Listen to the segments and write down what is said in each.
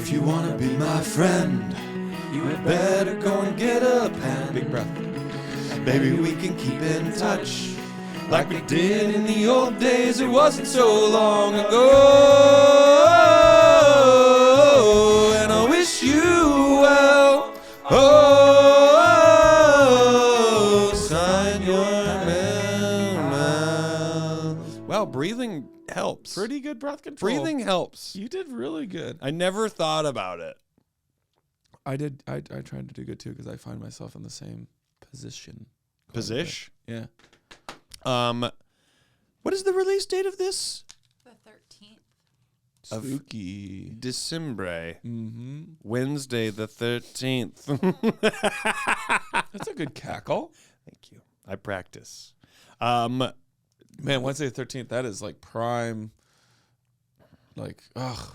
If you want to be my friend, you had better go and get a pen. Big breath. Maybe we can keep in touch like we did in the old days. It wasn't so long ago. And I wish you well. Oh, sign your mail. Wow, breathing helps. Pretty good breath control. Breathing helps. You did really good. I never thought about it. I did. I tried to do good too because I find myself in the same position. Position? Yeah. What is the release date of this? The 13th. Spooky. December. Mm-hmm. Wednesday the 13th. That's a good cackle. Thank you. I practice. Man, Wednesday the 13th, that is like prime, like,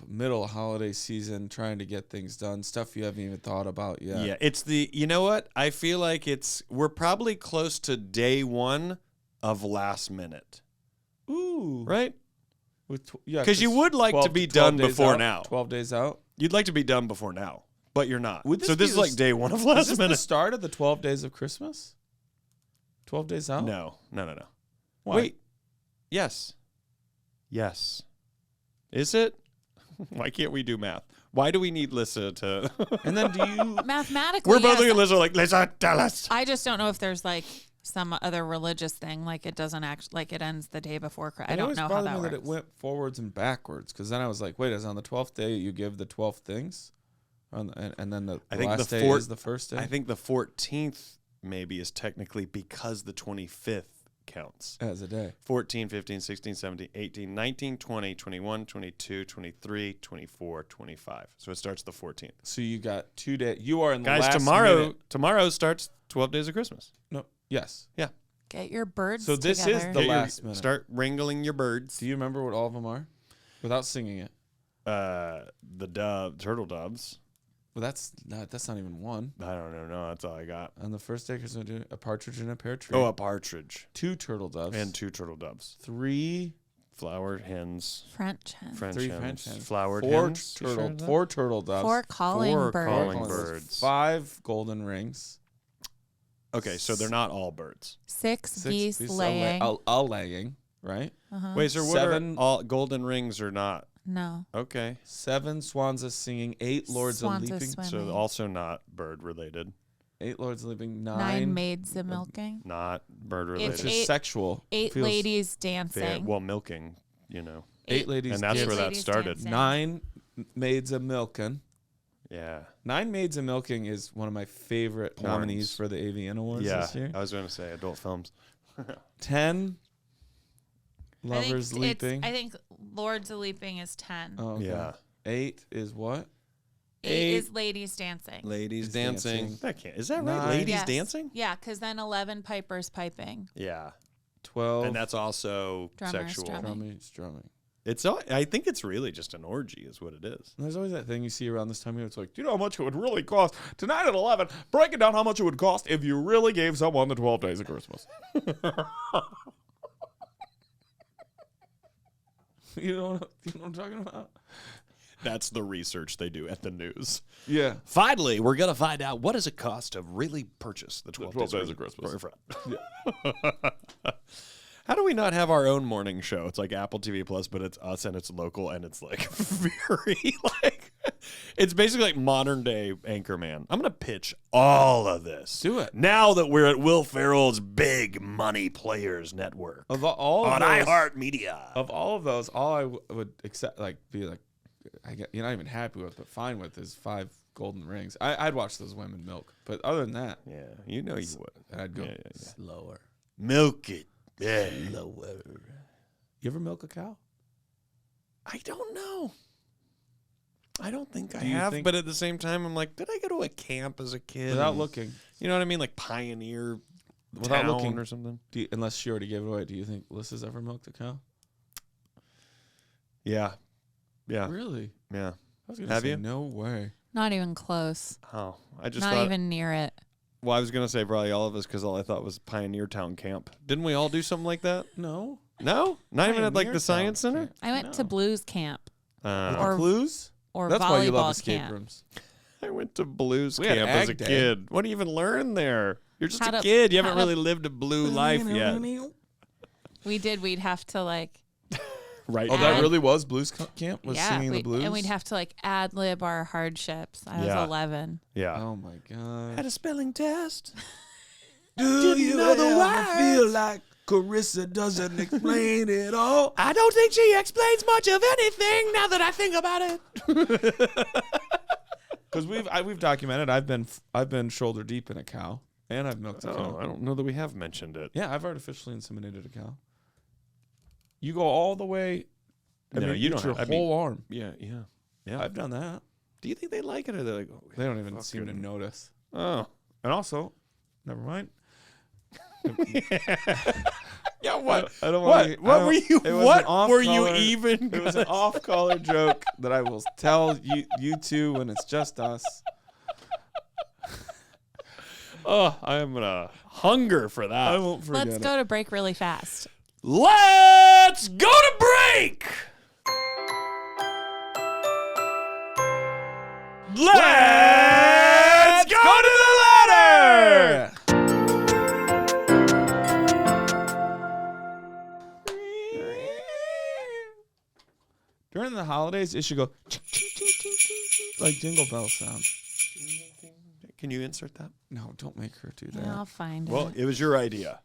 middle holiday season, trying to get things done, stuff you haven't even thought about yet. Yeah, it's you know what? I feel like we're probably close to day one of last minute. Ooh. Right? Yeah, Because you would like to be done before now. 12 days out. You'd like to be done before now, but you're not. Would this So be this is like day one of last Is this minute. the start of the 12 days of Christmas? 12 days out? No. Why? Wait. Yes. Is it? Why can't we do math? Why do we need Lissa to... And then do you... Mathematically, We're both yes. looking at Lissa like, Lissa, tell us. I just don't know if there's like some other religious thing, like it doesn't actually, like it ends the day before Christmas. I don't know how that works. That it went forwards and backwards, because then I was like, wait, is on the 12th day you give the 12 things? And then the last day is the first day? I think the 14th maybe is technically because the 25th counts. As a day. 14, 15, 16, 17, 18, 19, 20, 21, 22, 23, 24, 25. So it starts the 14th. So you got 2 days. You are in the Guys, last tomorrow starts 12 days of Christmas. No. Yes. Yeah. Get your birds So this together. is the last minute. Start wrangling your birds. Do you remember what all of them are? Without singing it. The turtle doves. Well, that's not even one. I don't know. No, that's all I got. On the first day, Christmas, we do a partridge in a pear tree. Oh, a partridge. 2 turtle doves. And 2 turtle doves. 3 Flower hens. French hens. French 3 hens. French hens. Flowered 4 hens. You sure turtle. of that? 4 turtle doves. 4 calling 4 birds. calling birds. 5 golden rings. Okay, so they're not all birds. 6 geese geese laying. all laying, right? Uh-huh. Wait, so what 7 are all golden rings or not? No. Okay. 7 swans are singing. 8 lords are Swans are leaping. swimming. So also not bird related. 8 lords leaping. 9 maids a milking. Not bird It's related. Which is sexual. 8 Feels- ladies dancing. Well, milking, you know. 8 ladies. And that's eight where that ladies started. dancing. 9 maids a milking. Yeah. 9 Maids a Milking is one of my favorite Porns. nominees for the AVN Awards Yeah. this year. I was going to say adult films. 10 Lovers Leaping. I think Lords a Leaping is 10. Oh, okay. Yeah. 8 is what? 8 is ladies dancing. Ladies Is dancing. dancing. That can't. Is that right? 9. Ladies Yes. dancing? Yeah, because then 11 pipers piping. Yeah. 12 And that's also Drummers sexual. drumming. drumming. I think it's really just an orgy is what it is. And there's always that thing you see around this time of year. It's like, do you know how much it would really cost? Tonight at 11, break it down how much it would cost if you really gave someone the 12 days of Christmas. You know what I'm talking about? That's the research they do at the news. Yeah. Finally, we're going to find out what does it cost to really purchase the 12, 12 days of Christmas. How do we not have our own morning show? It's like Apple TV Plus, but it's us and it's local and it's like very like it's basically like modern day Anchorman. I'm gonna pitch all of this. Do it. Now that we're at Will Ferrell's Big Money Players Network Of all of on those, iHeartMedia. of all of those, all I would accept, like, be like, you're not even happy with, but fine with, is 5 golden rings. I'd watch those women milk, but other than that, Yeah, you know you would. I'd go Yeah. slower. Milk it. Yeah. Slower. You ever milk a cow? I don't know. I don't think I Do you have, think- but at the same time, I'm like, did I go to a camp as a kid? Without looking, You know what I mean? Like Pioneer without Town looking or something. unless she already gave it away, do you think Lissa's ever milked a cow? Yeah. Yeah. Really? Yeah. I was gonna Have say, you? No way. Not even close. Oh, I just Not thought. even near it. Well, I was gonna say probably all of us because all I thought was Pioneer Town Camp. Didn't we all do something like that? No. No, not even at like Pioneer the Science Town Center. Camp. I went to No. blues camp. Uh, Or- Clues? or That's volleyball why you love escape camp. rooms. I went to blues We had camp as a Ag Day. kid. What do you even learn there? You're just How a to- kid. You haven't how to- really lived a blue life yet. We did. We'd have to like. Right. Oh, Add- that really was blues camp? Was yeah, singing the blues? and we'd have to like ad lib our hardships. I Yeah. was 11. Yeah. Oh, my God. Had a spelling test. Do you know the ever feel like Carissa doesn't explain it all? I don't think she explains much of anything now that I think about it. Because we've documented. I've been shoulder deep in a cow, and I've milked a cow. I don't know that we have mentioned it. Yeah, I've artificially inseminated a cow. You go all the way. No, you don't your have- I whole mean- arm. Yeah. I've done that. Do you think they like it, or they're like, oh, They don't even fucking- seem to notice. Oh. And also, never mind. Yeah. What? I don't What? wanna- What I were don't- you? it was What an were you off-color- even? It was an off-color joke that I will tell you two when it's just us. Oh, I'm gonna hunger for that. I won't forget Let's it. go to break really fast. Let's go to break. Let's go to the ladder. During the holidays, it should go like jingle bell sound. Can you insert that? No, don't make her do that. Yeah, I'll find Well, it. it was your idea.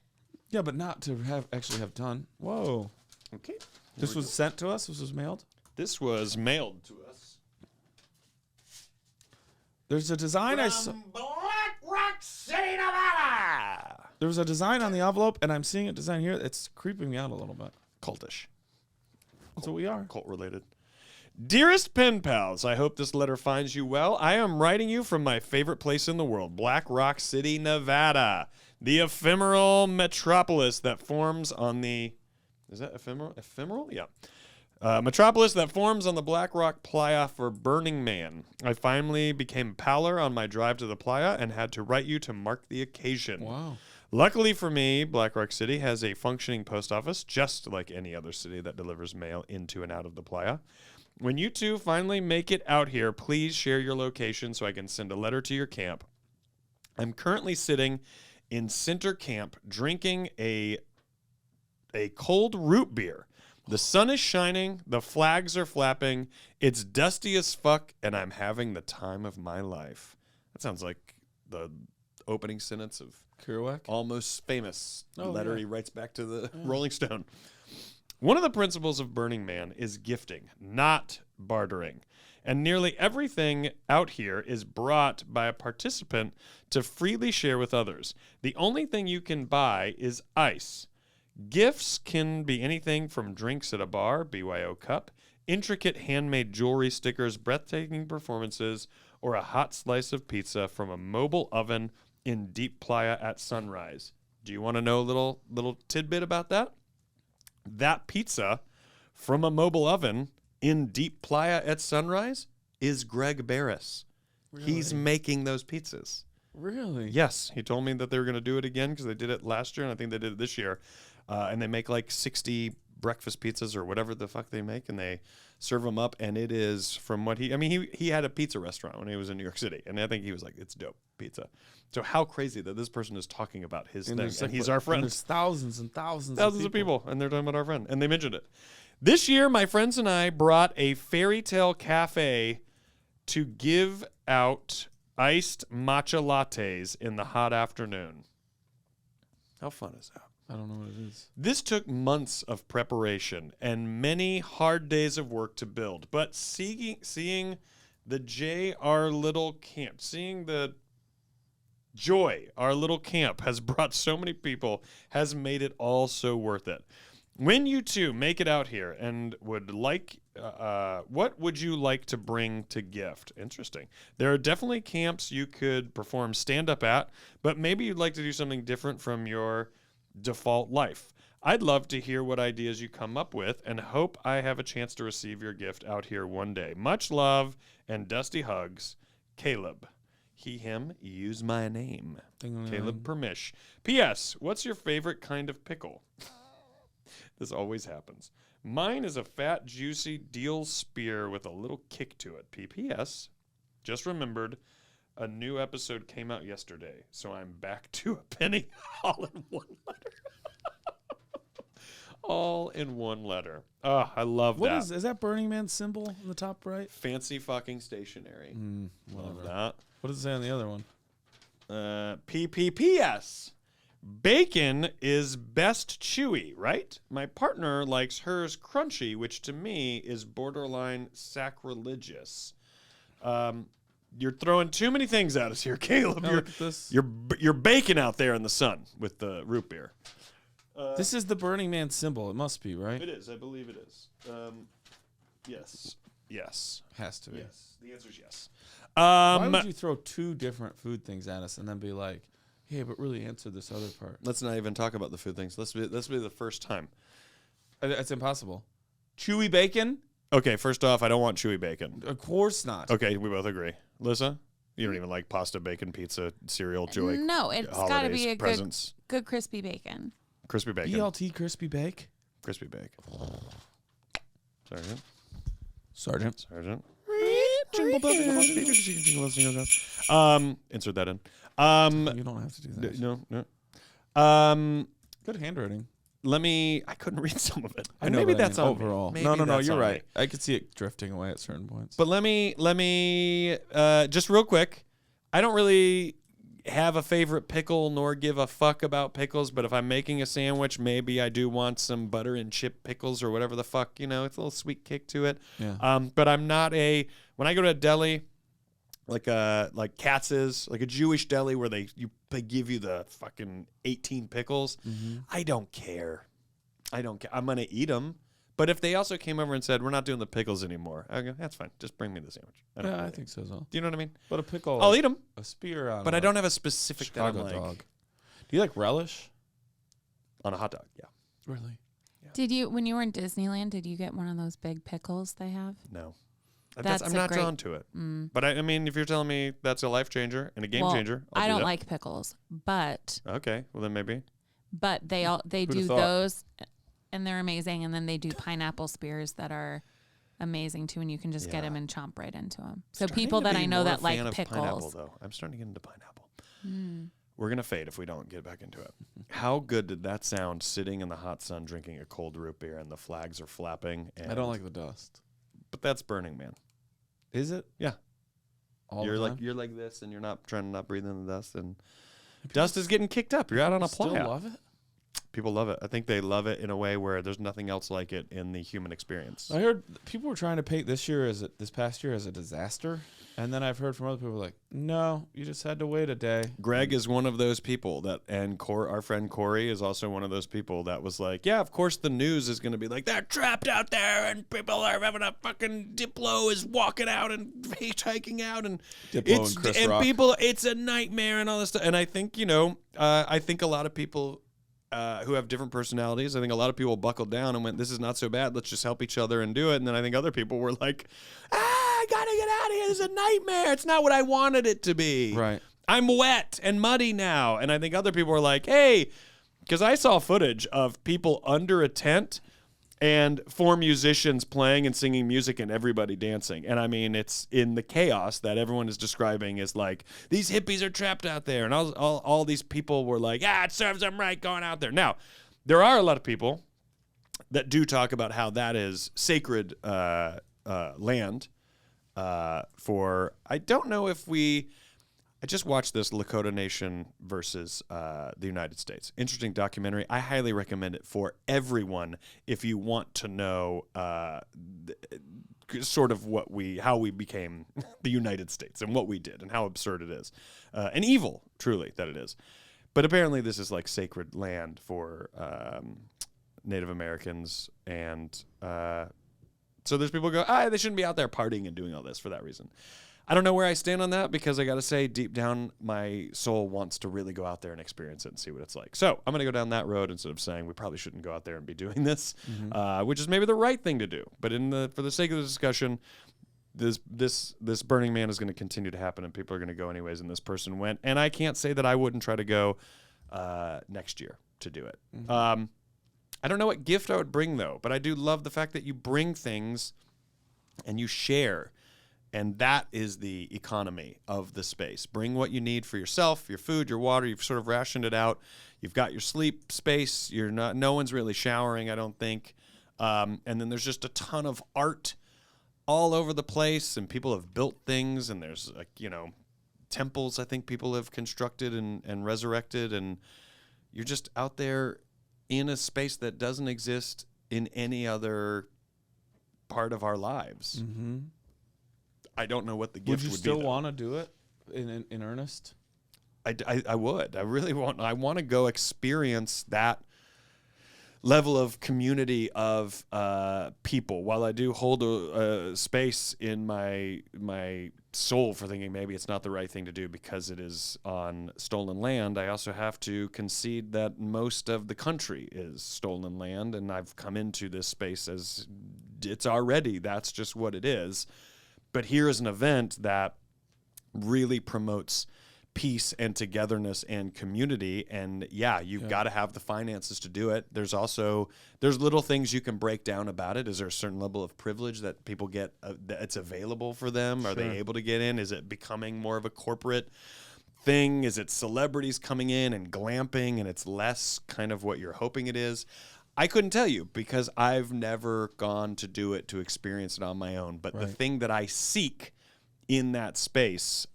Yeah, but not to actually have done. Whoa. Okay. This was sent to us? This was mailed? This was mailed to us. There's a design I saw. Black Rock City, Nevada. There was a design on the envelope, and I'm seeing a design here. It's creeping me out a little bit. Cultish. That's what we are. Cult related. Dearest pen pals, I hope this letter finds you well. I am writing you from my favorite place in the world, Black Rock City, Nevada, the ephemeral metropolis that forms on the... Is that ephemeral? Ephemeral? Yeah. Metropolis that forms on the Black Rock Playa for Burning Man. I finally became pallor on my drive to the playa and had to write you to mark the occasion. Wow. Luckily for me, Black Rock City has a functioning post office, just like any other city that delivers mail into and out of the playa. When you two finally make it out here, please share your location so I can send a letter to your camp. I'm currently sitting in center camp drinking a cold root beer. The sun is shining, the flags are flapping, it's dusty as fuck, and I'm having the time of my life. That sounds like the opening sentence of Kerouac? Almost Famous Oh, letter yeah. he writes back to the Rolling Stone. One of the principles of Burning Man is gifting, not bartering. And nearly everything out here is brought by a participant to freely share with others. The only thing you can buy is ice. Gifts can be anything from drinks at a bar, BYO cup, intricate handmade jewelry stickers, breathtaking performances, or a hot slice of pizza from a mobile oven in deep playa at sunrise. Do you want to know a little tidbit about that? That pizza from a mobile oven in deep playa at sunrise is Greg Barris. Really? He's making those pizzas. Really? Yes, he told me that they were going to do it again because they did it last year, and I think they did it this year. And they make like 60 breakfast pizzas or whatever the fuck they make, and they serve them up. And it is from what he had a pizza restaurant when he was in New York City, and I think he was like, it's dope pizza. So how crazy that this person is talking about his thing, and he's our friend. There's thousands and thousands Thousands of people, and they're talking about our friend, and they mentioned it. This year, my friends and I brought a fairy tale cafe to give out iced matcha lattes in the hot afternoon. How fun is that? I don't know what it is. This took months of preparation and many hard days of work to build, but seeing the J.R. Little camp, seeing the joy our little camp has brought so many people has made it all so worth it. When you two make it out here and would like, what would you like to bring to gift? Interesting. There are definitely camps you could perform stand-up at, but maybe you'd like to do something different from your default life. I'd love to hear what ideas you come up with and hope I have a chance to receive your gift out here one day. Much love and dusty hugs, Caleb. He, him, use my name. Caleb Permish. P.S. What's your favorite kind of pickle? This always happens. Mine is a fat, juicy deal spear with a little kick to it. PPS. Just remembered a new episode came out yesterday, so I'm back to a penny all in one letter. All in one letter. Oh, I love What that. is that Burning Man symbol in the top right? Fancy fucking stationery. Love Whatever. that. What does it say on the other one? PPPS. Bacon is best chewy, right? My partner likes hers crunchy, which to me is borderline sacrilegious. You're throwing too many things at us here, Caleb. Now look at this. You're baking out there in the sun with the root beer. This is the Burning Man symbol. It must be, right? It is. I believe it is. Yes. Yes. Has to be. Yes. The answer is yes. Why would you throw two different food things at us and then be like, "Hey, but really answer this other part"? Let's not even talk about the food things. Let's be the first time. It's impossible. Chewy bacon? Okay, first off, I don't want chewy bacon. Of course not. Okay, we both agree. Lisa, you don't even like pasta, bacon, pizza, cereal, joy. No, it's got to be a presents. good crispy bacon. Crispy bacon. BLT crispy bake. Crispy bake. Sergeant. Insert that in. You don't have to do that. No. Good handwriting. I couldn't read some of it. I know, maybe but I that's mean, on overall. me. No, Maybe that's you're on right. me. I could see it drifting away at certain points. But let me just real quick. I don't really have a favorite pickle nor give a fuck about pickles, but if I'm making a sandwich, maybe I do want some butter and chip pickles or whatever the fuck, it's a little sweet kick to it. Yeah. But I'm not when I go to a deli, like Katz's, like a Jewish deli where they give you the fucking 18 pickles. Mm-hmm. I don't care. I'm going to eat them. But if they also came over and said, we're not doing the pickles anymore, I go, that's fine. Just bring me the sandwich. I think so as well. Do you know what I mean? But a pickle. I'll eat them. A spear on. But I don't have a specific Chicago that I'm like, dog. Do you like relish? on a hot dog. Yeah. Really? Did you, when you were in Disneyland, did you get one of those big pickles they have? No. That's I'm a not great- drawn to it. But I mean, if you're telling me that's a life changer and a game changer, I'll I do don't that. like pickles, but Okay. Well, then maybe. they Who'da do thought? those, and they're amazing. And then they do pineapple spears that are amazing too, and you can just get Yeah. them and chomp right into them. So Starting people to that be I know more that a like fan of pineapple, pickles, though. I'm starting to get into pineapple. We're going to fade if we don't get back into it. How good did that sound sitting in the hot sun drinking a cold root beer and the flags are flapping? And, I don't like the dust. But that's Burning Man. Is it? Yeah. All You're the like time? you're like this and you're not trying to not breathe in the dust and dust is getting kicked up. You're out on a Still playa. love it? People love it. I think they love it in a way where there's nothing else like it in the human experience. I heard people were trying to paint this past year as a disaster, and then I've heard from other people like, no, you just had to wait a day. Greg is one of those people our friend Corey is also one of those people that was like, yeah, of course the news is going to be like, they're trapped out there and people are having a fucking Diplo is walking out and hitchhiking out and Diplo and Chris Rock. people, it's a nightmare and all this stuff. And I think, I think a lot of people who have different personalities, I think a lot of people buckled down and went, this is not so bad. Let's just help each other and do it. And then I think other people were like, I got to get out of here. This is a nightmare. It's not what I wanted it to be. Right. I'm wet and muddy now. And I think other people were like, hey, because I saw footage of people under a tent and 4 musicians playing and singing music and everybody dancing. And I mean, it's in the chaos that everyone is describing as like, these hippies are trapped out there. And all these people were like, it serves them right going out there. Now, there are a lot of people that do talk about how that is sacred land for, I don't know if I just watched this Lakota Nation versus the United States. Interesting documentary. I highly recommend it for everyone if you want to know sort of how we became the United States and what we did and how absurd it is and evil, truly, that it is. But apparently this is like sacred land for Native Americans and so there's people who go, they shouldn't be out there partying and doing all this for that reason. I don't know where I stand on that because I got to say deep down my soul wants to really go out there and experience it and see what it's like. So I'm going to go down that road instead of saying we probably shouldn't go out there and be doing this, which is maybe the right thing to do. But for the sake of the discussion, this Burning Man is going to continue to happen and people are going to go anyways. And this person went, and I can't say that I wouldn't try to go next year to do it. I don't know what gift I would bring, though, but I do love the fact that you bring things and you share. And that is the economy of the space. Bring what you need for yourself, your food, your water. You've sort of rationed it out. You've got your sleep space. No one's really showering, I don't think. And then there's just a ton of art all over the place, and people have built things, and there's temples I think people have constructed and resurrected, and you're just out there in a space that doesn't exist in any other part of our lives. Mm-hmm. I don't know what the gift would be. Would you still want to do it in earnest? I would. I really want. I want to go experience that level of community of people. While I do hold a space in my soul for thinking maybe it's not the right thing to do because it is on stolen land, I also have to concede that most of the country is stolen land, and I've come into this space as it's already. That's just what it is. But here is an event that really promotes peace and togetherness and community, and you've got to have the finances to do it. There's little things you can break down about it. Is there a certain level of privilege that people get that's available for them? Are they able to get in? Is it becoming more of a corporate thing? Is it celebrities coming in and glamping, and it's less kind of what you're hoping it is? I couldn't tell you because I've never gone to do it to experience it on my own. But the thing that I seek in that space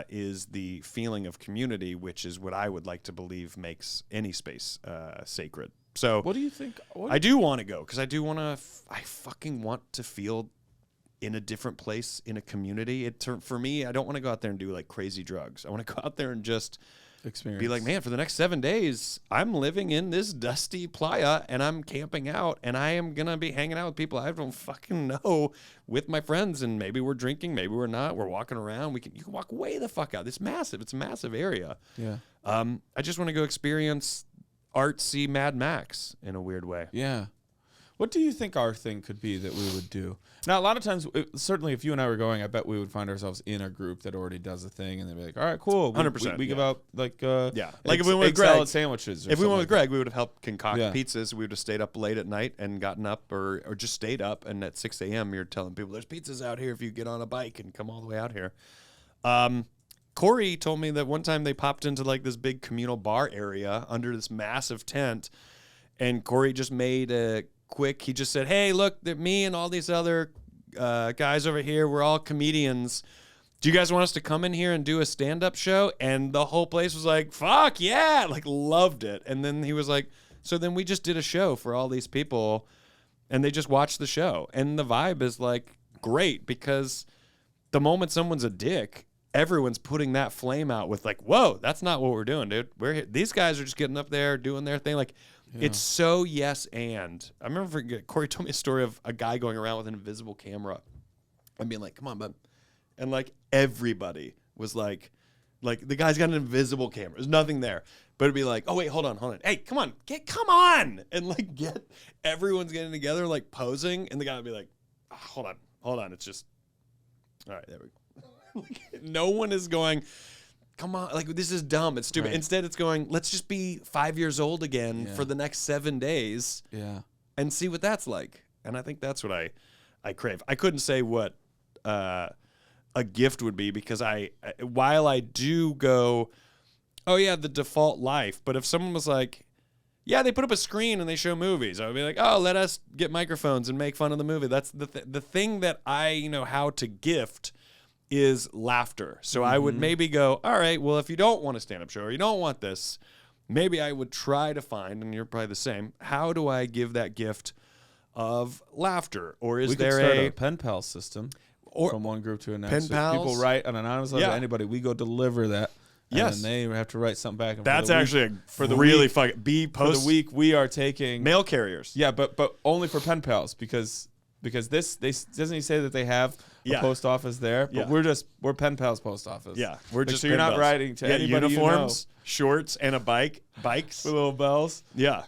is the feeling of community, which is what I would like to believe makes any space sacred. So what do you think? I do want to go because I do want to. I fucking want to feel in a different place in a community. For me, I don't want to go out there and do like crazy drugs. I want to go out there and just experience. Be like, man, for the next 7 days, I'm living in this dusty playa and I'm camping out and I am going to be hanging out with people I don't fucking know with my friends, and maybe we're drinking, maybe we're not. We're walking around. You can walk way the fuck out. It's massive. It's a massive area. Yeah. I just want to go experience artsy Mad Max in a weird way. Yeah. What do you think our thing could be that we would do? Now, a lot of times, certainly if you and I were going, I bet we would find ourselves in a group that already does a thing, and they'd be like, all right, cool. 100%. We give out, like, like if we went with Greg, salad sandwiches. If we went with Greg, we would have helped concoct Yeah. pizzas. We would have stayed up late at night and gotten up or just stayed up. And at 6 a.m., you're telling people there's pizzas out here if you get on a bike and come all the way out here. Corey told me that one time they popped into like this big communal bar area under this massive tent, and Corey just made he just said, hey, look, me and all these other guys over here, we're all comedians. Do you guys want us to come in here and do a stand-up show? And the whole place was like, fuck yeah, like loved it. And then he was like, so then we just did a show for all these people, and they just watched the show. And the vibe is like great, because the moment someone's a dick, everyone's putting that flame out with like, whoa, that's not what we're doing, dude. These guys are just getting up there doing their thing. Like, it's so yes and. I remember Corey told me a story of a guy going around with an invisible camera and being like, come on, bud. And like everybody was like the guy's got an invisible camera. There's nothing there. But it'd be like, oh wait, hold on. Hey, come on. And like everyone's getting together, like posing, and the guy would be like, oh, hold on. It's just all right, there we go. Like, no one is going, come on, like this is dumb, it's stupid. Right. Instead, it's going, let's just be 5 years old again for the next 7 days, and see what that's like. And I think that's what I crave. I couldn't say what a gift would be, because while I do go, oh yeah, the default life. But if someone was like, yeah, they put up a screen and they show movies, I would be like, oh, let us get microphones and make fun of the movie. That's the thing that I know how to gift is laughter. So I would maybe go, all right, well, if you don't want a stand-up show or you don't want this, maybe I would try to find, and you're probably the same, how do I give that gift of laughter? Or is there a pen pal system from one group to the next? Pen pals? People write an anonymous letter to anybody. We go deliver that. Yes. And then they have to write something back. And that's actually for the really fucking for the week we are taking mail carriers. Yeah, but only for pen pals, because doesn't he say that they have a post office there? But we're pen pals post office. Yeah, we're just so you're not writing to anybody uniforms, shorts, and a bikes with little bells. Yeah.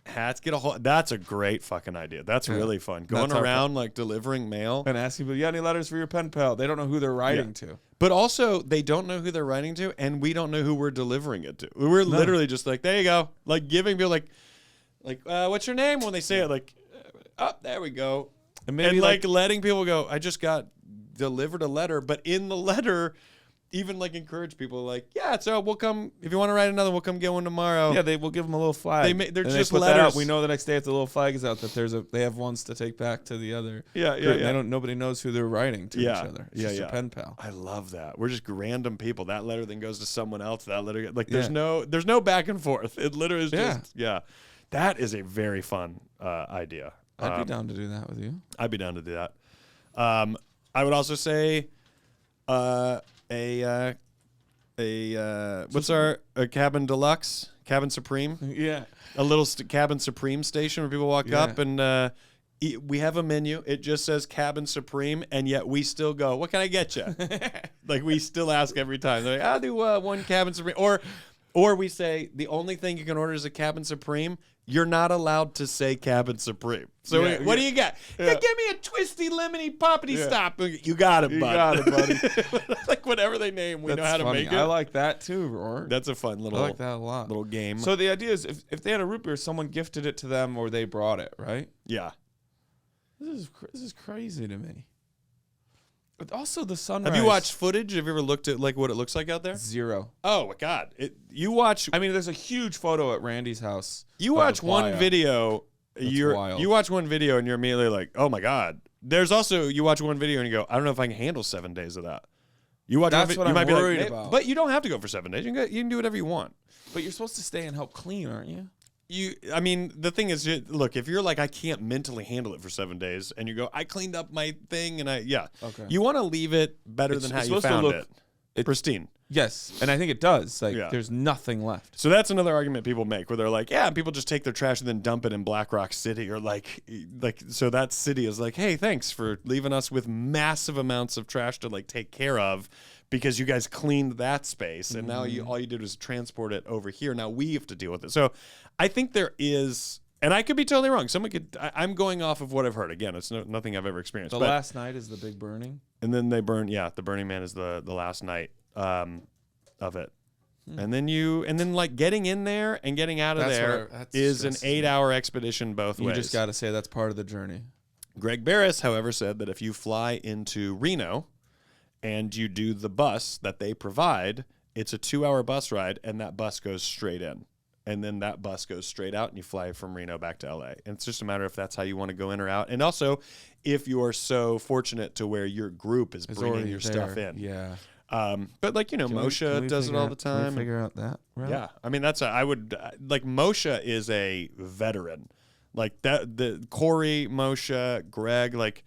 Hats, get a whole. That's a great fucking idea. That's really fun. Going around like delivering mail and asking people, any letters for your pen pal? They don't know who they're writing to. But also, they don't know who they're writing to, and we don't know who we're delivering it to. We're literally just like, there you go, like giving people like. Like, what's your name? When they say it, like, oh, there we go. And maybe like letting people go, I just got delivered a letter, but in the letter, even like encourage people like, yeah, so we'll come, if you want to write another, we'll come get one tomorrow. Yeah, we'll give them a little flag. They're and just they put letters. That out. We know the next day if the little flag is out that they have ones to take back to the other. Yeah. Nobody knows who they're writing to each other. It's just a pen pal. I love that. We're just random people. That letter then goes to someone else. That letter, like there's no back and forth. It literally is just That is a very fun idea. I'd be down to do that with you. I'd be down to do that. I would also say a cabin deluxe, cabin supreme, a little cabin supreme station where people walk up and we have a menu. It just says cabin supreme, and yet we still go, what can I get you? Like we still ask every time. They're like, I'll do one cabin supreme, or we say the only thing you can order is a cabin supreme. You're not allowed to say cabin supreme. So what do you got? Yeah. Give me a twisty lemony poppity stop. You got it, buddy. Like whatever they name, we know how to make it. I like that too, Rory. That's a fun little. I like that a lot. Little game. So the idea is, if they had a root beer, someone gifted it to them or they brought it, right? Yeah. This is crazy to me. But also the sunrise. Have you watched footage? Have you ever looked at like what it looks like out there? 0. Oh my God! You watch. I mean, there's a huge photo at Randy's house. You watch one video. You watch one video and you're immediately like, oh my God. There's also you watch one video and you go, I don't know if I can handle 7 days of that. You watch. That's what I'm worried about. But you don't have to go for 7 days. You can do whatever you want. But you're supposed to stay and help clean, aren't you? I mean, the thing is, look, if you're like, I can't mentally handle it for 7 days, and you go, I cleaned up my thing, and okay. You want to leave it better than how you found it. Pristine. Yes, and I think it does. Like, there's nothing left. So that's another argument people make, where they're like, people just take their trash and then dump it in Black Rock City, or like, so that city is like, hey, thanks for leaving us with massive amounts of trash to like take care of, because you guys cleaned that space, and now all you did was transport it over here. Now we have to deal with it. So I think there is, and I could be totally wrong. I'm going off of what I've heard. Again, it's nothing I've ever experienced. The last night is the big burning, and then they burn. Yeah, the Burning Man is the last night of it, and then like getting in there and getting out of there is an 8-hour expedition both ways. You just got to say that's part of the journey. Greg Barris, however, said that if you fly into Reno and you do the bus that they provide, it's a 2-hour bus ride, and that bus goes straight in. And then that bus goes straight out, and you fly from Reno back to LA. And it's just a matter if that's how you want to go in or out. And also, if you're so fortunate to where your group is bringing your stuff in. Yeah. But like, Moshe does it all the time. Can we figure out that? Right? Yeah. I mean, Moshe is a veteran. Like that, the Corey, Moshe, Greg, like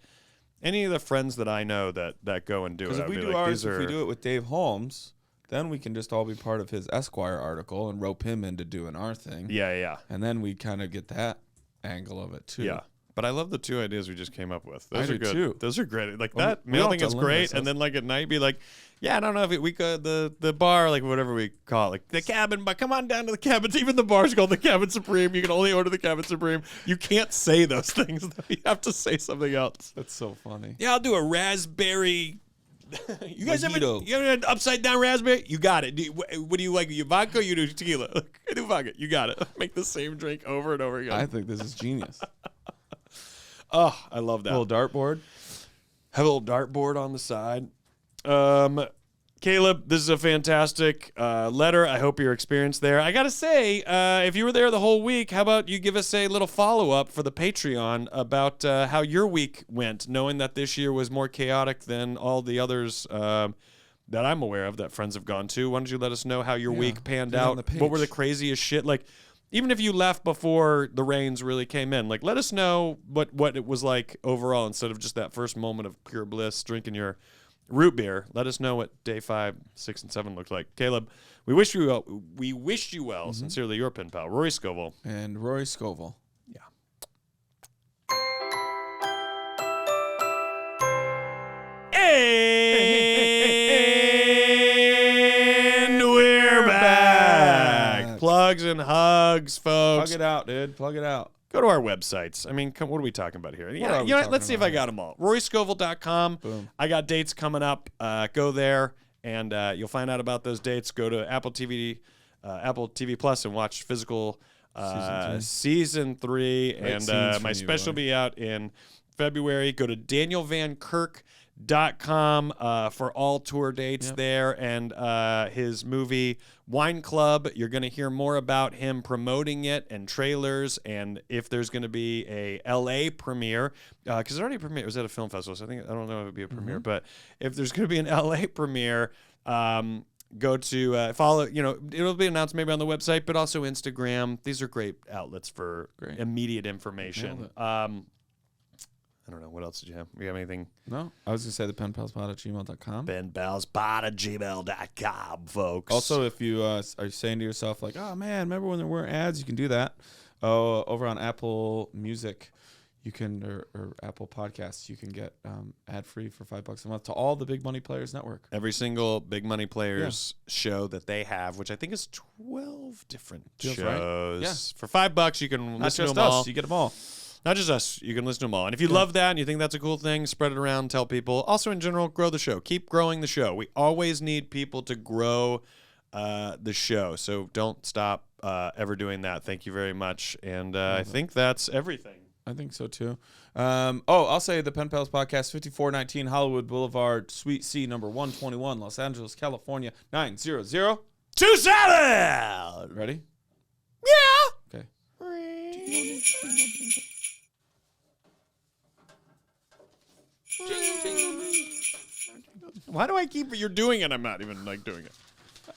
any of the friends that I know that go and do it. Because if we do ours, if we do it with Dave Holmes, then we can just all be part of his Esquire article and rope him into doing our thing. Yeah. And then we kind of get that angle of it too. Yeah. But I love the 2 ideas we just came up with. Those are good. Too. Those are great. Like that mail thing is great. And then like at night be like, I don't know if we could, the bar, like whatever we call it, like the cabin, but come on down to the cabins. Even the bar's called the Cabin Supreme. You can only order the Cabin Supreme. You can't say those things. You have to say something else. That's so funny. Yeah, I'll do a raspberry. You guys ever Mojito. you ever had upside down raspberry? You got it. What do you like? You vodka or you do tequila? I do vodka. You got it. Make the same drink over and over again. I think this is genius. Oh, I love that. A little dartboard. Have a little dartboard on the side. Caleb, this is a fantastic letter. I hope your experience there. I got to say, if you were there the whole week, how about you give us a little follow-up for the Patreon about how your week went, knowing that this year was more chaotic than all the others that I'm aware of that friends have gone to. Why don't you let us know how your week panned out? What were the craziest shit? Like, even if you left before the rains really came in, like, let us know what it was like overall instead of just that first moment of pure bliss drinking your root beer. Let us know what day 5, 6, and 7 looked like. Caleb, we wish you well. We wish you well. Sincerely, your pen pal, Rory Scovel. And Rory Scovel. Yeah. And we're back. Plugs and hugs, folks. Plug it out, dude. Plug it out. Go to our websites. I mean, what are we talking about here? Let's see if I got them all. RoryScovel.com. Boom. I got dates coming up. Go there, and you'll find out about those dates. Go to Apple TV Plus, and watch physical season 3, Great and scenes my from you, special will Rory. be out in February. Go to danielvankirk.com for all tour dates there, and his movie Wine Club. You're going to hear more about him promoting it and trailers, and if there's going to be a LA premiere, because it already premiered. It was at a film festival, so I don't know if it would be a premiere, but if there's going to be an LA premiere, go to follow, it'll be announced maybe on the website, but also Instagram. These are great outlets for immediate information. I don't know. What else did you have? You have anything? No. I was going to say the penpalspod@gmail.com. penpalspod@gmail.com, folks. Also, if you are saying to yourself, like, oh, man, remember when there weren't ads? You can do that. Over on Apple Music, you can, or Apple Podcasts, you can get ad-free for $5 a month to all the Big Money Players Network. Every single Big Money Players show that they have, which I think is 12 different shows. Right? Yeah. For $5, you can listen to them all. You get them all. Not just us. You can listen to them all. And if you love that and you think that's a cool thing, spread it around, tell people. Also, in general, grow the show. Keep growing the show. We always need people to grow the show. So don't stop ever doing that. Thank you very much. And I think that's everything. I think so, too. I'll say the Pen Pals Podcast, 5419 Hollywood Boulevard, Suite C, number 121, Los Angeles, California, 90027. Ready? Yeah. Okay. Why do I keep it? You're doing it. I'm not even doing it.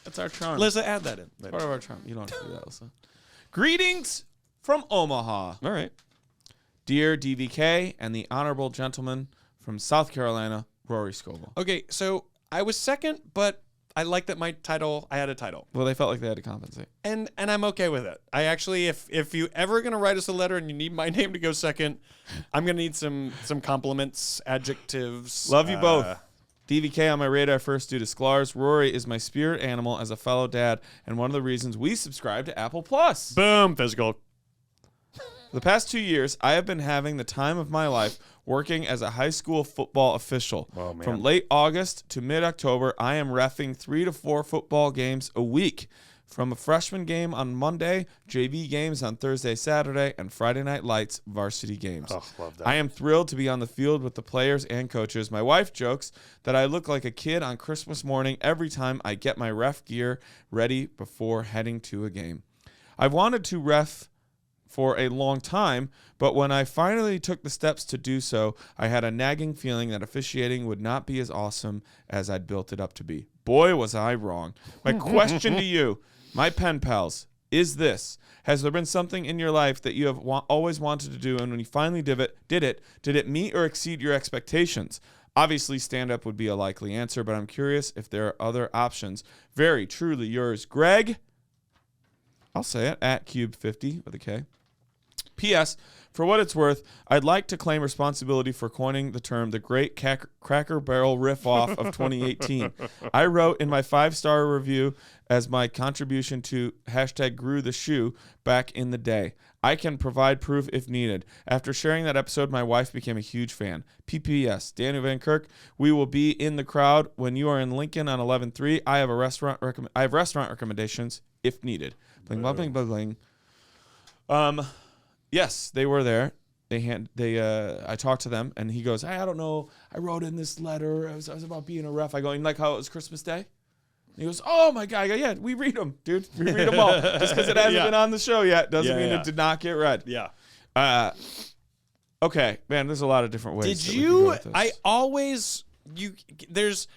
That's our charm. Let's add that in. Part of our charm. You don't have to do that, Elsa. Greetings from Omaha. All right. Dear DVK and the honorable gentleman from South Carolina, Rory Scovel. Okay, so I was second, but I like that I had a title. Well, they felt like they had to compensate. And I'm okay with it. I actually, if you ever going to write us a letter and you need my name to go second, I'm going to need some compliments, adjectives. Love you both. DVK on my radar first due to Sklar's. Rory is my spirit animal as a fellow dad and one of the reasons we subscribe to Apple Plus. Boom, physical. The past 2 years, I have been having the time of my life working as a high school football official. Oh, man. From late August to mid-October, I am reffing 3 to 4 football games a week. From a freshman game on Monday, JV games on Thursday, Saturday, and Friday Night Lights varsity games. Oh, love that. I am thrilled to be on the field with the players and coaches. My wife jokes that I look like a kid on Christmas morning every time I get my ref gear ready before heading to a game. I've wanted to ref for a long time, but when I finally took the steps to do so, I had a nagging feeling that officiating would not be as awesome as I'd built it up to be. Boy, was I wrong. My question to you, my pen pals, is this: has there been something in your life that you have always wanted to do, and when you finally did it meet or exceed your expectations? Obviously, stand-up would be a likely answer, but I'm curious if there are other options. Very truly yours, Greg. I'll say it, at Cube50 with a K. P.S. For what it's worth, I'd like to claim responsibility for coining the term the Great Cracker Barrel Riff-Off of 2018. I wrote in my 5-star review as my contribution to #GrewTheShoe back in the day. I can provide proof if needed. After sharing that episode, my wife became a huge fan. PPS, Daniel Van Kirk, we will be in the crowd when you are in Lincoln on 11/3. I have restaurant recommendations if needed. Bling, bling, bling, bling, bling. Yes, they were there. I talked to them, and he goes, hey, I don't know. I wrote in this letter. I was about being a ref. I go, you like how it was Christmas Day? And he goes, oh, my God. I go, yeah, we read them, dude. We read them all. Just because it hasn't been on the show yet doesn't mean it did not get read. Yeah. Okay, man, there's a lot of different ways. Did you? There's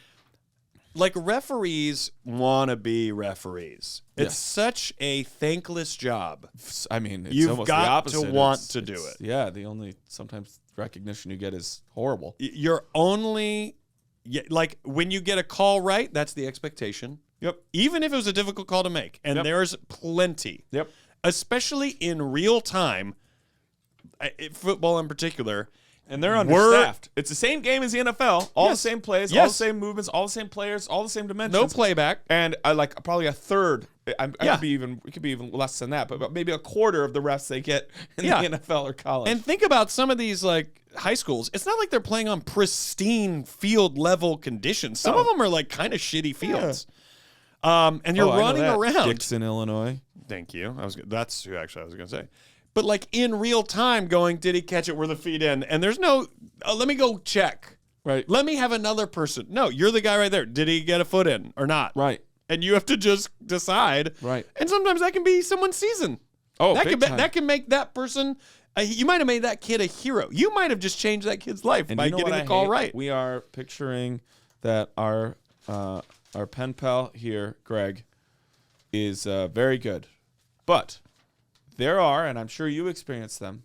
like referees want to be referees. It's such a thankless job. I mean, it's you've almost got the opposite. to want to do it. Yeah, the only sometimes recognition you get is horrible. You're only like when you get a call right, that's the expectation. Yep. Even if it was a difficult call to make, and there's plenty. Yep. Especially in real time, football in particular. And they're understaffed. It's the same game as the NFL. All the same plays, all the same movements, all the same players, all the same dimensions. No playback. And like probably a third. It could be even less than that, but maybe a quarter of the refs they get in the NFL or college. And think about some of these like high schools. It's not like they're playing on pristine field level conditions. Some of them are like kind of shitty fields. And you're running I know that. around. Dixon, Illinois. Thank you. That's who actually I was going to say. But like in real time going, did he catch it? Were the feet in? And there's no, let me go check. Right. Let me have another person. No, you're the guy right there. Did he get a foot in or not? Right. And you have to just decide. Right. And sometimes that can be someone's season. Oh, that can make that person, you might have made that kid a hero. You might have just changed that kid's life by getting the call right. We are picturing that our pen pal here, Greg, is very good. But there are, and I'm sure you experienced them,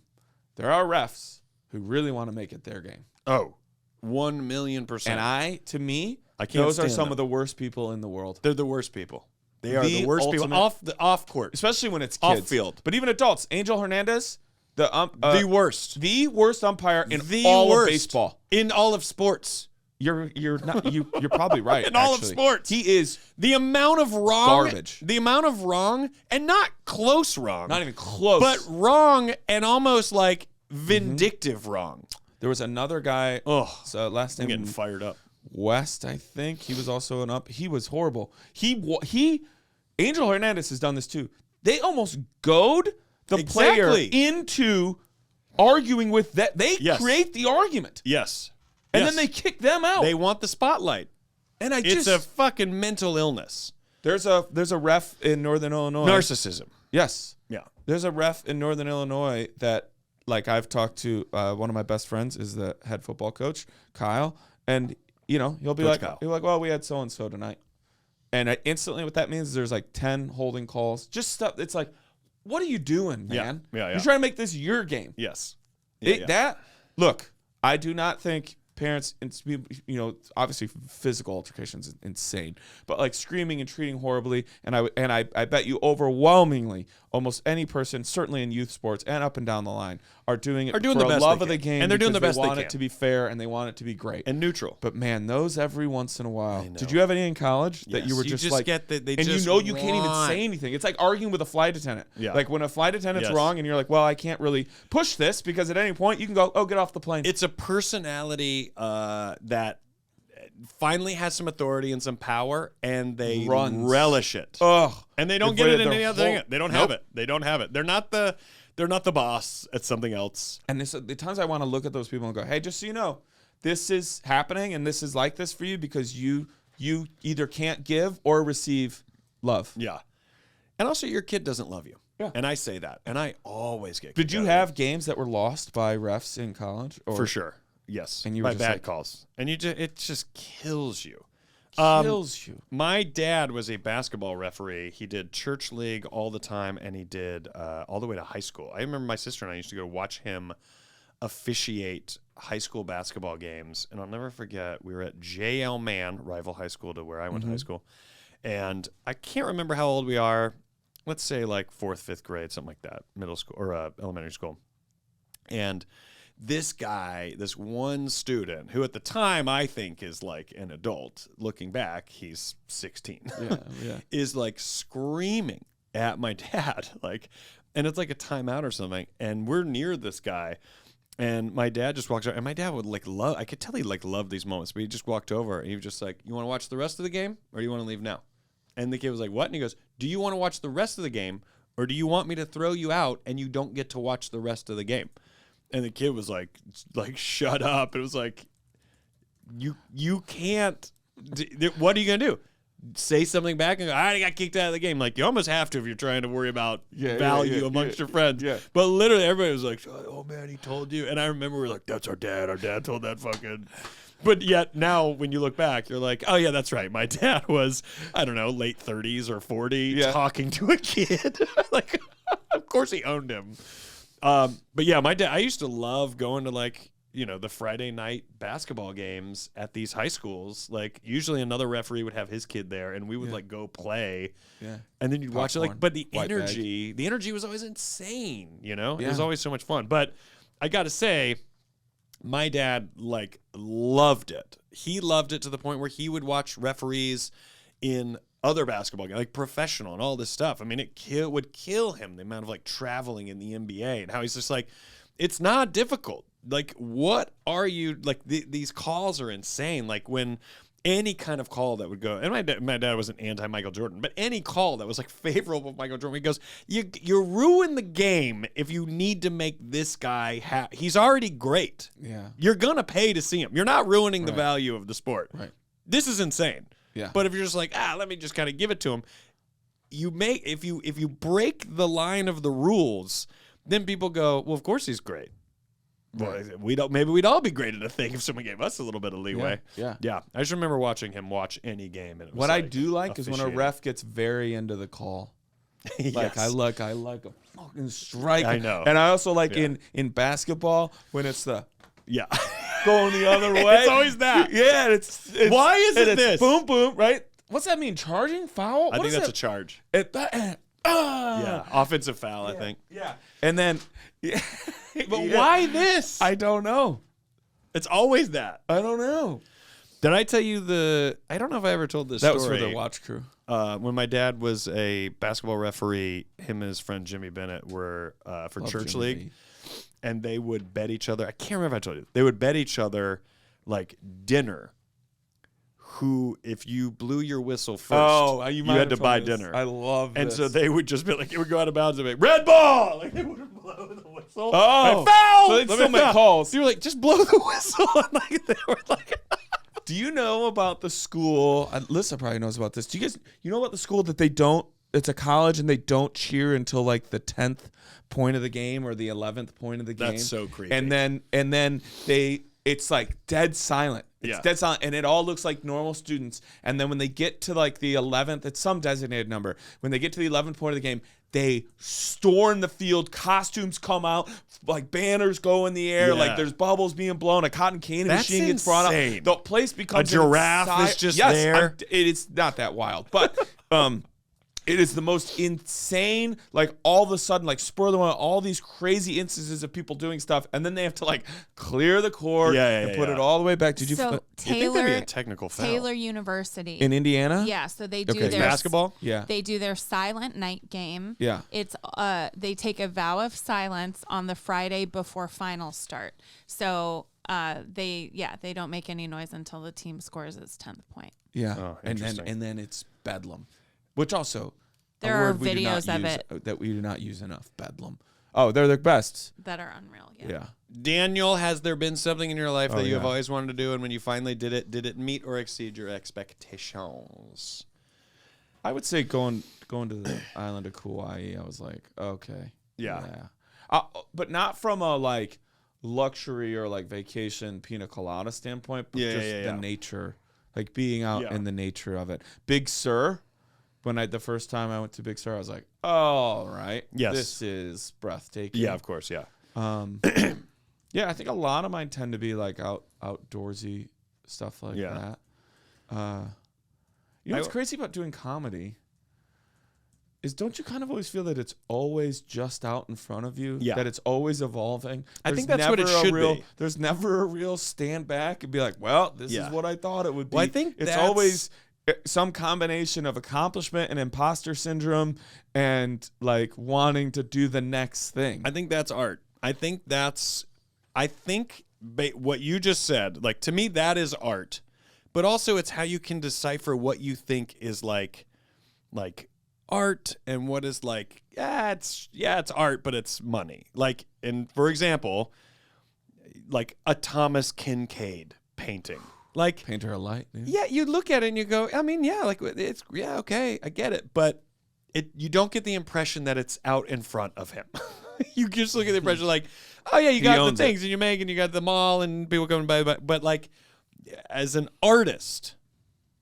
there are refs who really want to make it their game. Oh, 1,000,000%. And to me, I can't those are stand some them. of the worst people in the world. They're the worst people. They are the worst people off court, especially when it's kids. Off field. But even adults. Angel Hernandez, the worst umpire in all of baseball, in all of sports. You're probably right. In all of sports, he is the amount of wrong garbage. The amount of wrong, and not close wrong, not even close, but wrong and almost like vindictive wrong. There was another guy. Oh, so last name I'm getting fired up. West, I think he was also an up. He was horrible. Angel Hernandez has done this too. They almost goad the player into arguing with that. They create the argument. Yes. And then they kick them out. They want the spotlight. And it's a fucking mental illness. There's a ref in Northern Illinois. Narcissism. Yes. Yeah. There's a ref in Northern Illinois that, like, I've talked to. One of my best friends is the head football coach, Kyle, and he'll be like, well, we had so and so tonight, and instantly what that means is there's like 10 holding calls, just stuff. It's like, what are you doing, man? Yeah. You're trying to make this your game. Yes. Look, I do not think parents, obviously physical altercations is insane, but like screaming and treating horribly, and I bet you overwhelmingly almost any person, certainly in youth sports and up and down the line, are doing it for the love of the game, and they're doing the best they can. They want it to be fair and they want it to be great and neutral. But man, those every once in a while. Did you have any in college that you were just like, get that they and just you can't even say anything? It's like arguing with a flight attendant. Yeah. Like when a flight attendant's wrong and you're like, well, I can't really push this because at any point you can go, get off the plane. It's a personality that finally has some authority and some power, and they relish it. Ugh. And they don't get it in any other thing. They don't have it. They don't have it. They're not the boss at something else. And the times I want to look at those people and go, hey, just so you know, this is happening and this is like this for you because you either can't give or receive love. Yeah. And also your kid doesn't love you. Yeah. And I say that. And I always get Did you have games that were lost by refs in college? For sure. Yes. And you by were bad calls. And it just kills you. My dad was a basketball referee. He did church league all the time, and he did all the way to high school. I remember my sister and I used to go watch him officiate high school basketball games, and I'll never forget, we were at J.L. Mann, rival high school to where I went to high school, and I can't remember how old we are. Let's say like 4th, 5th grade, something like that, middle school or elementary school. And this guy, this one student, who at the time I think is like an adult, looking back, he's 16, is like screaming at my dad, like, and it's like a timeout or something, and we're near this guy, and my dad just walks over, and my dad would like I could tell he like loved these moments, but he just walked over, and he was just like, you want to watch the rest of the game, or do you want to leave now? And the kid was like, what? And he goes, do you want to watch the rest of the game, or do you want me to throw you out and you don't get to watch the rest of the game? And the kid was like, shut up. It was like, you can't. What are you gonna do? Say something back and go, I got kicked out of the game. Like, you almost have to if you're trying to worry about value amongst your friends. Yeah. But literally, everybody was like, oh man, he told you. And I remember we were like, that's our dad. Our dad told that fucking. But yet now, when you look back, you're like, oh yeah, that's right. My dad was, I don't know, late 30s or 40, talking to a kid. Like, of course he owned him. But yeah, my dad, I used to love going to like, the Friday night basketball games at these high schools. Like usually another referee would have his kid there and we would like go play. Yeah. And then you'd watch it like, but the energy was always insane, It was always so much fun. But I got to say, my dad like loved it. He loved it to the point where he would watch referees in other basketball games, like professional and all this stuff. I mean, it would kill him, the amount of like traveling in the NBA and how he's just like, it's not difficult. Like, what are you like? These calls are insane. Like when any kind of call that would go, and my dad wasn't anti-Michael Jordan, but any call that was like favorable to Michael Jordan, he goes, you ruin the game if you need to make this guy he's already great. Yeah. You're going to pay to see him. You're not ruining the value of the sport. Right. This is insane. Yeah. But if you're just like, let me just kind of give it to him, if you break the line of the rules, then people go, well, of course he's great. Well, maybe we'd all be great at a thing if someone gave us a little bit of leeway. Yeah. I just remember watching him watch any game. And what I do like is when a ref gets very into the call. Like yes. I like a fucking strike. I know. And I also like in basketball when it's the Yeah. going the other way. It's always that. Yeah, it's why is it it's this? boom boom, right? What's that mean? Charging? Foul? I think that's a charge. Yeah, offensive foul, I think. Yeah. And then But why this? I don't know. It's always that. I don't know. Did I tell you I don't know if I ever told this That story. was for the watch crew. When my dad was a basketball referee, him and his friend Jimmy Bennett were for Love church Jimmy league. B. And they would bet each other. I can't remember if I told you. They would bet each other like dinner. Who, if you blew your whistle first, you had to buy dinner. I love this. And so they would just be like, it would go out of bounds and be like, red ball! Like they wouldn't blow the whistle. Oh. Like, foul! So they'd still make calls. So you were like, just blow the whistle. And like they were like, do you know about the school? Alyssa probably knows about this. Do you guys, know about the school that it's a college and they don't cheer until like the 10th point of the game or the 11th point of the game? That's so creepy. And then it's like dead silent. It's dead silent, and it all looks like normal students. And then when they get to like the 11th, it's some designated number. When they get to the 11th point of the game, they storm the field. Costumes come out, like banners go in the air, like there's bubbles being blown. A cotton candy machine gets brought up. The place becomes a giraffe is just there. It is not that wild, but it is the most insane, like all of a sudden, like spur of the moment, all these crazy instances of people doing stuff, and then they have to like clear the court and put it all the way back. Did you? So think that'd be a technical foul? Taylor University In Indiana? Yeah, so they do their basketball. Yeah, they do their silent night game. Yeah, it's they take a vow of silence on the Friday before finals start. So they don't make any noise until the team scores its 10th point. Yeah, Oh, and then it's bedlam. Which also, there are videos of it that we do not use enough. Bedlam. Oh, they're the best. That are unreal. Yeah. Daniel, has there been something in your life that you have always wanted to do, and when you finally did it meet or exceed your expectations? I would say going to the island of Kauai. I was like, okay, yeah. But not from a like luxury or like vacation pina colada standpoint, but the nature, like being out in the nature of it. Big Sur. The first time I went to Big Sur, I was like, "Oh, right, this is breathtaking." Yeah, of course, yeah. Yeah, I think a lot of mine tend to be like outdoorsy stuff like that. What's crazy about doing comedy is, don't you kind of always feel that it's always just out in front of you? Yeah. That it's always evolving? I think that's what it should be. There's never a real stand back and be like, well, this is what I thought it would be. Well, I think it's always some combination of accomplishment and imposter syndrome and like wanting to do the next thing. I think that's art. I think what you just said, like, to me, that is art. But also it's how you can decipher what you think is like art and what is like, it's art, but it's money. Like, and for example, like a Thomas Kincaid painting. Like, Painter of Light. Yeah, you look at it and you go, I mean, okay, I get it. But you don't get the impression that it's out in front of him. You just look at the impression like, oh yeah, you got the things and you're making, you got the mall and people coming by. But like, as an artist,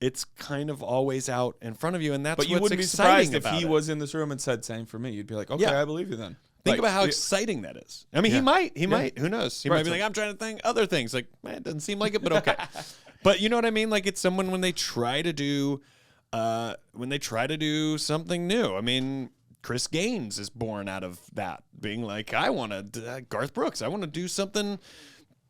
it's kind of always out in front of you, and that's but you what's wouldn't be exciting surprised if he was in this room and said same for me. You'd be like, okay, I believe you then. Think about how exciting that is. I mean, he might. Who knows? He might be like, I'm trying to think other things. Like, man, it doesn't seem like it, but okay. But you know what I mean? Like, it's someone when they try to do something new. I mean, Chris Gaines is born out of that, being like, I want to Garth Brooks. I want to do something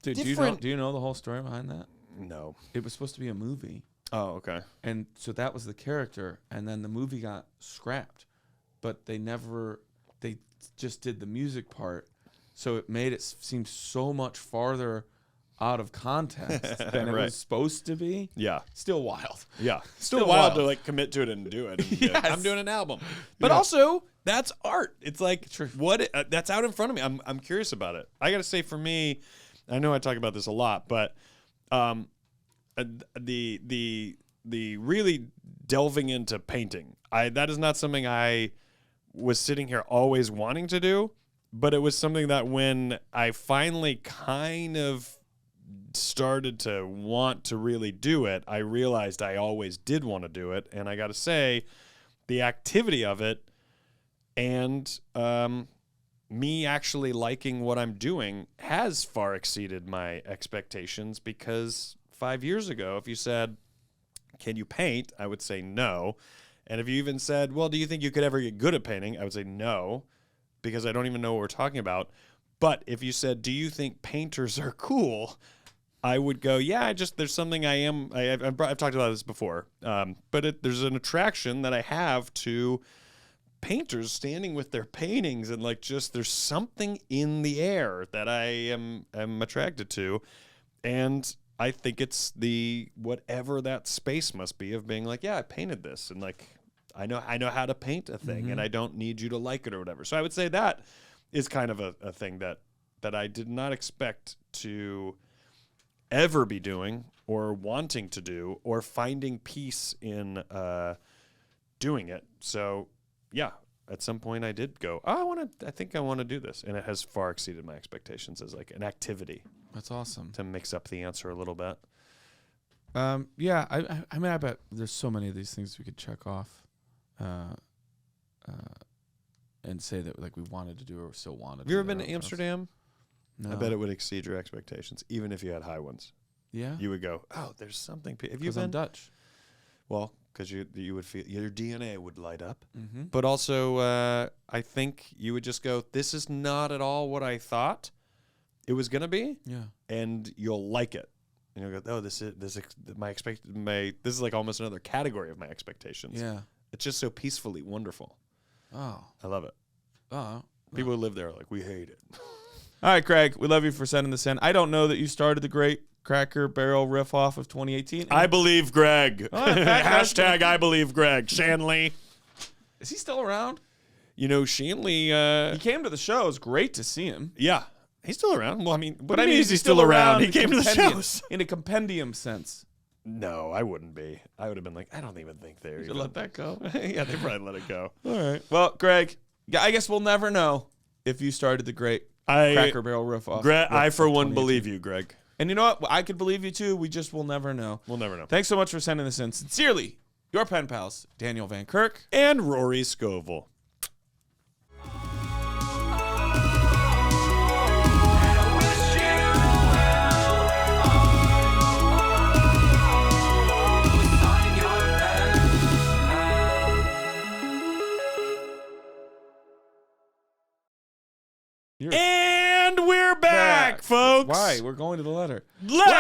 different. Do you know the whole story behind that? No. It was supposed to be a movie. Oh, okay. And so that was the character, and then the movie got scrapped, but they just did the music part, so it made it seem so much farther out of context than it Right. was supposed to be. Yeah. Still wild. Yeah. Still Still wild wild. to like commit to it and do it. And be like, Yes. I'm doing an album. But Yeah. also, that's art. It's like True. that's out in front of me. I'm curious about it. I got to say for me, I know I talk about this a lot, but the really delving into painting, that is not something I was sitting here always wanting to do, but it was something that when I finally kind of started to want to really do it, I realized I always did want to do it. And I got to say, the activity of it and me actually liking what I'm doing has far exceeded my expectations, because 5 years ago, if you said, can you paint? I would say no. And if you even said, well, do you think you could ever get good at painting? I would say no, because I don't even know what we're talking about. But if you said, do you think painters are cool? I would go, yeah, there's something I've talked about this before. But there's an attraction that I have to painters standing with their paintings, and like there's something in the air that I am attracted to. And I think it's whatever that space must be of being like, yeah, I painted this, and like I know how to paint a thing, and I don't need you to like it or whatever. So I would say that is kind of a thing that I did not expect to ever be doing or wanting to do or finding peace in doing it. So yeah, at some point I did go, I think I want to do this, and it has far exceeded my expectations as like an activity. That's awesome. To mix up the answer a little bit. Yeah, I mean, I bet there's so many of these things we could check off, and say that like we wanted to do or still wanted. Have you ever been to Amsterdam? No. I bet it would exceed your expectations, even if you had high ones. Yeah. You would go, oh, there's something. Have you Because been? I'm Dutch. Well, because you would feel your DNA would light up, Mm-hmm. but also I think you would just go, this is not at all what I thought it was gonna be, Yeah. and you'll like it, and you'll go, oh, this is like almost another category of my expectations. Yeah. It's just so peacefully wonderful. Oh. I love it. Oh. People who live there are like, we hate it. All right, Craig, we love you for sending this in. I don't know that you started the great Cracker Barrel riff off of 2018. I believe Greg. Oh, in fact, Hashtag I believe Greg. Shanley. Is he still around? You know, Shanley, He came to the show. It was great to see him. yeah, he's still around. Well, I mean, But I mean, is he still around? He came to the shows. In a compendium sense. No, I wouldn't be. I would have been like, I don't even think they're. You should let that go. Yeah, they probably let it go. All right. Well, Greg, I guess we'll never know if you started the great Cracker Barrel riff off. Greg, I, for one, 2018. believe you, Greg. And you know what? I could believe you too. We just will never know. We'll never know. Thanks so much for sending this in. Sincerely, your pen pals, Daniel Van Kirk. And Rory Scovel. And we're back, folks. Why? We're going to the letter. Let's